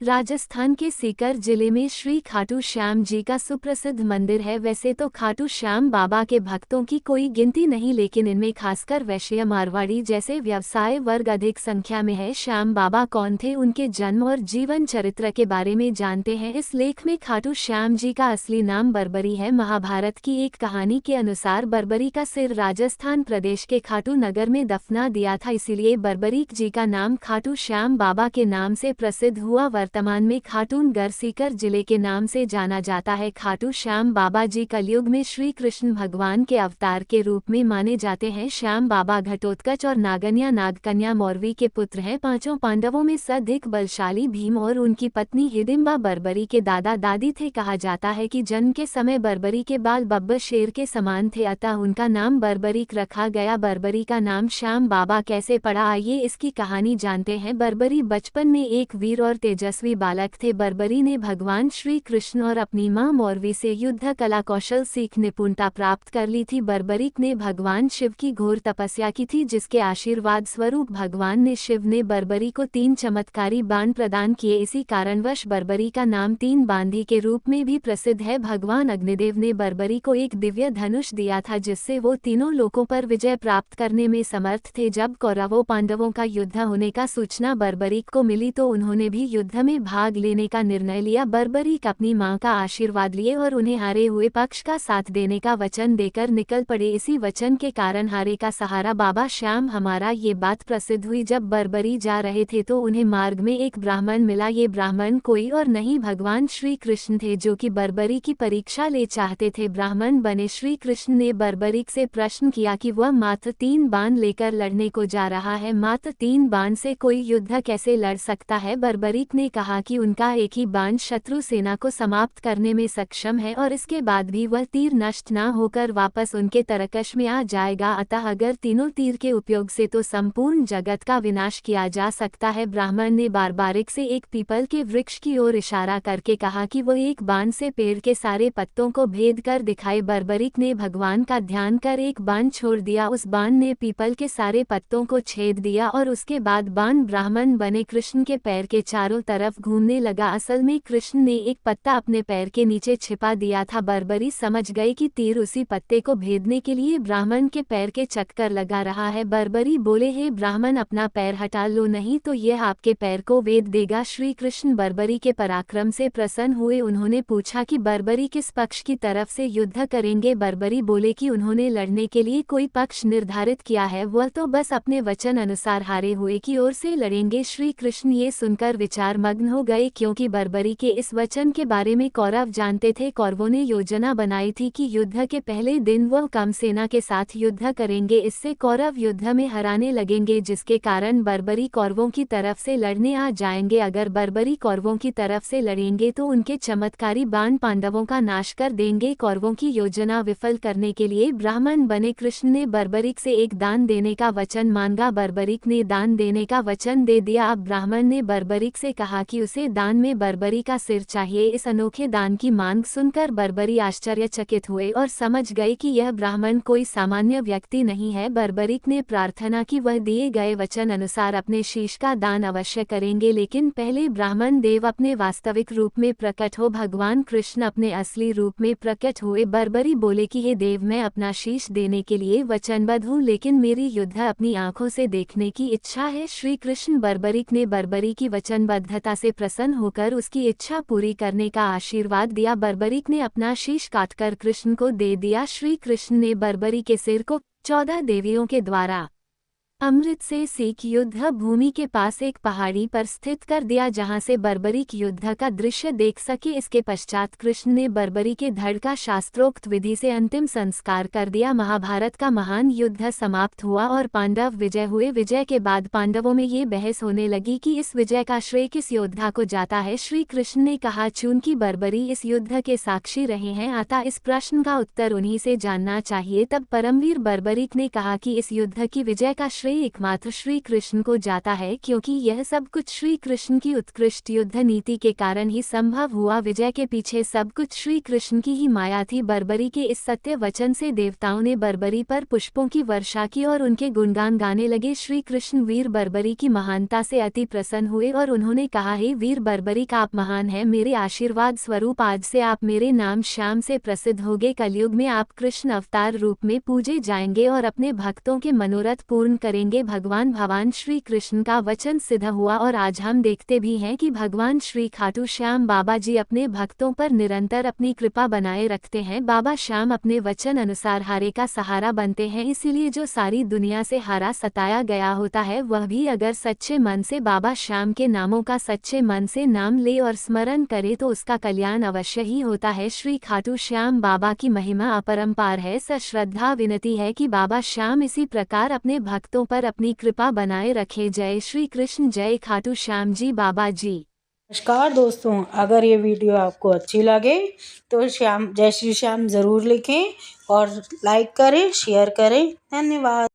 राजस्थान के सीकर जिले में श्री खाटू श्याम जी का सुप्रसिद्ध मंदिर है। वैसे तो खाटू श्याम बाबा के भक्तों की कोई गिनती नहीं, लेकिन इनमें खासकर वैश्य मारवाड़ी जैसे व्यवसाय वर्ग अधिक संख्या में है। श्याम बाबा कौन थे, उनके जन्म और जीवन चरित्र के बारे में जानते हैं इस लेख में। खाटू श्याम जी का असली नाम बर्बरी है। महाभारत की एक कहानी के अनुसार बर्बरी का सिर राजस्थान प्रदेश के खाटू नगर में दफना दिया था, इसीलिए बर्बरी जी का नाम खाटू श्याम बाबा के नाम से प्रसिद्ध हुआ। वर्तमान में खाटूनगढ़ सीकर जिले के नाम से जाना जाता है। खाटू श्याम बाबा जी कलयुग में श्री कृष्ण भगवान के अवतार के रूप में माने जाते हैं। श्याम बाबा घटोत्कच और नागन्या नागकन्या मौर्वी के पुत्र हैं। पांचों पांडवों में सर्वाधिक बलशाली भीम और उनकी पत्नी हिडिंबा बर्बरी के दादा दादी थे। कहा जाता है कि जन्म के समय बर्बरी के बाल बब्बर शेर के समान थे, अतः उनका नाम बर्बरीक रखा गया। बर्बरी का नाम श्याम बाबा कैसे पड़ा, आइए इसकी कहानी जानते हैं। बर्बरी बचपन में एक वीर और तेजस्वी बालक थे। बर्बरी ने भगवान श्री कृष्ण और अपनी मां मौर्वी से युद्ध कला कौशल सीख निपुणता प्राप्त कर ली थी। बर्बरीक ने भगवान शिव की घोर तपस्या की थी, जिसके आशीर्वाद स्वरूप भगवान शिव ने बर्बरी को 3 चमत्कारी बाण प्रदान किए। इसी कारणवश बर्बरी का नाम 3 बांधी के रूप में भी प्रसिद्ध है। भगवान अग्निदेव ने बर्बरी को एक दिव्य धनुष दिया था, जिससे वो तीनों लोकों पर विजय प्राप्त करने में समर्थ थे। जब कौरवों पांडवों का युद्ध होने का सूचना बर्बरीक को मिली तो उन्होंने भी युद्ध में भाग लेने का निर्णय लिया। बर्बरीक अपनी मां का आशीर्वाद लिए और उन्हें हारे हुए पक्ष का साथ देने का वचन देकर निकल पड़े। इसी वचन के कारण हारे का सहारा बाबा श्याम हमारा, ये बात प्रसिद्ध हुई। जब बर्बरी जा रहे थे तो उन्हें मार्ग में एक ब्राह्मण मिला। ये ब्राह्मण कोई और नहीं भगवान श्री कृष्ण थे, जो कि बर्बरी की परीक्षा ले चाहते थे। ब्राह्मण बने श्री कृष्ण ने बर्बरीक से प्रश्न किया कि वह मात्र 3 बाण लेकर लड़ने को जा रहा है, मात्र 3 बाण से कोई युद्ध कैसे लड़ सकता है। बर्बरीक ने कहा कि उनका एक ही बाण शत्रु सेना को समाप्त करने में सक्षम है और इसके बाद भी वह तीर नष्ट न होकर वापस उनके तरकश में आ जाएगा। अतः अगर तीनों तीर के उपयोग से तो संपूर्ण जगत का विनाश किया जा सकता है। ब्राह्मण ने बर्बरीक से एक पीपल के वृक्ष की ओर इशारा करके कहा कि वह एक बाण से पेड़ के सारे पत्तों को भेद कर दिखाए। बर्बरीक ने भगवान का ध्यान कर एक बाण छोड़ दिया। उस बाण ने पीपल के सारे पत्तों को छेद दिया और उसके बाद बाण ब्राह्मण बने कृष्ण के पैर के चारों तरफ घूमने लगा। असल में कृष्ण ने एक पत्ता अपने पैर के नीचे छिपा दिया था। बर्बरी समझ गई कि तीर उसी पत्ते को भेदने के लिए ब्राह्मण के पैर के चक्कर लगा रहा है। बर्बरी बोले, हे ब्राह्मण, अपना पैर हटा लो, नहीं तो यह आपके पैर को वेद देगा। श्री कृष्ण बर्बरी के पराक्रम से प्रसन्न हुए। उन्होंने पूछा कि बर्बरी किस पक्ष की तरफ से युद्ध करेंगे। बर्बरी बोले कि उन्होंने लड़ने के लिए कोई पक्ष निर्धारित किया है, वह तो बस अपने वचन अनुसार हारे हुए की ओर से लड़ेंगे। श्री कृष्ण ये सुनकर विचार मग्न हो गए, क्योंकि बर्बरी के इस वचन के बारे में कौरव जानते थे। कौरवों ने योजना बनाई थी कि युद्ध के पहले दिन वह कम सेना के साथ युद्ध करेंगे, इससे कौरव युद्ध में हराने लगेंगे, जिसके कारण बर्बरी कौरवों की तरफ से लड़ने आ जाएंगे। अगर बर्बरी कौरवों की तरफ से लड़ेंगे तो उनके चमत्कारी बाण पांडवों का नाश कर देंगे। कौरवों की योजना विफल करने के लिए ब्राह्मण बने कृष्ण ने बर्बरीक से एक दान देने का वचन मांगा। बर्बरीक ने दान देने का वचन दे दिया। अब ब्राह्मण ने बर्बरीक से कहा कि उसे दान में बर्बरी का सिर चाहिए। इस अनोखे दान की मांग सुनकर बर्बरी आश्चर्यचकित हुए और समझ गए कि यह ब्राह्मण कोई सामान्य व्यक्ति नहीं है। बर्बरीक ने प्रार्थना की वह दिए गए वचन अनुसार अपने शीश का दान अवश्य करेंगे, लेकिन पहले ब्राह्मण देव अपने वास्तविक रूप में प्रकट हो। भगवान कृष्ण अपने असली रूप में प्रकट हुए। बर्बरी बोले कि हे देव, मैं अपना शीश देने के लिए वचनबद्ध हूँ, लेकिन मेरी युद्ध अपनी आंखों से देखने की इच्छा है। श्री कृष्ण बर्बरीक ने बर्बरी की वचनबद्धता से प्रसन्न होकर उसकी इच्छा पूरी करने का आशीर्वाद दिया। बर्बरीक ने अपना शीश काटकर कृष्ण को दे दिया। श्री कृष्ण ने बर्बरी के सिर को 14 देवियों के द्वारा अमृत से सीख युद्ध भूमि के पास एक पहाड़ी पर स्थित कर दिया, जहां से बर्बरीक युद्ध का दृश्य देख सके। इसके पश्चात कृष्ण ने बर्बरी के धड़ का शास्त्रोक्त विधि से अंतिम संस्कार कर दिया। महाभारत का महान युद्ध समाप्त हुआ और पांडव विजय हुए। विजय के बाद पांडवों में ये बहस होने लगी कि इस विजय का श्रेय किस योद्धा को जाता है। श्री कृष्ण ने कहा, चूंकि बर्बरी इस युद्ध के साक्षी रहे हैं, अतः इस प्रश्न का उत्तर उन्हीं से जानना चाहिए। तब परमवीर बर्बरीक ने कहा कि इस युद्ध की विजय का श्रेय श्रेय एकमात्र श्री कृष्ण को जाता है, क्योंकि यह सब कुछ श्री कृष्ण की उत्कृष्ट युद्ध नीति के कारण ही संभव हुआ। विजय के पीछे सब कुछ श्री कृष्ण की ही माया थी। बर्बरी के इस सत्य वचन से देवताओं ने बर्बरी पर पुष्पों की वर्षा की और उनके गुणगान गाने लगे। श्री कृष्ण वीर बर्बरी की महानता से अति प्रसन्न हुए और उन्होंने कहा, हे वीर बर्बरी का आप महान है, मेरे आशीर्वाद स्वरूप आज से आप मेरे नाम श्याम से प्रसिद्ध होगे। कलयुग में आप कृष्ण अवतार रूप में पूजे जाएंगे और अपने भक्तों के मनोरथ पूर्ण करेंगे। भगवान श्री कृष्ण का वचन सिद्ध हुआ और आज हम देखते भी हैं कि भगवान श्री खाटू श्याम बाबा जी अपने भक्तों पर निरंतर अपनी कृपा बनाए रखते हैं। बाबा श्याम अपने वचन अनुसार हारे का सहारा बनते हैं, इसीलिए जो सारी दुनिया से हारा सताया गया होता है वह भी अगर सच्चे मन से बाबा श्याम के नामों का सच्चे मन से नाम ले और स्मरण करे तो उसका कल्याण अवश्य ही होता है। श्री खाटू श्याम बाबा की महिमा अपरंपार है। श्रद्धा विनती है कि बाबा श्याम इसी प्रकार अपने भक्तों पर अपनी कृपा बनाए रखे। जय श्री कृष्ण, जय खाटू श्याम जी बाबा जी। नमस्कार दोस्तों, अगर ये वीडियो आपको अच्छी लगे तो जय श्री श्याम ज़रूर लिखें और लाइक करें, शेयर करें। धन्यवाद।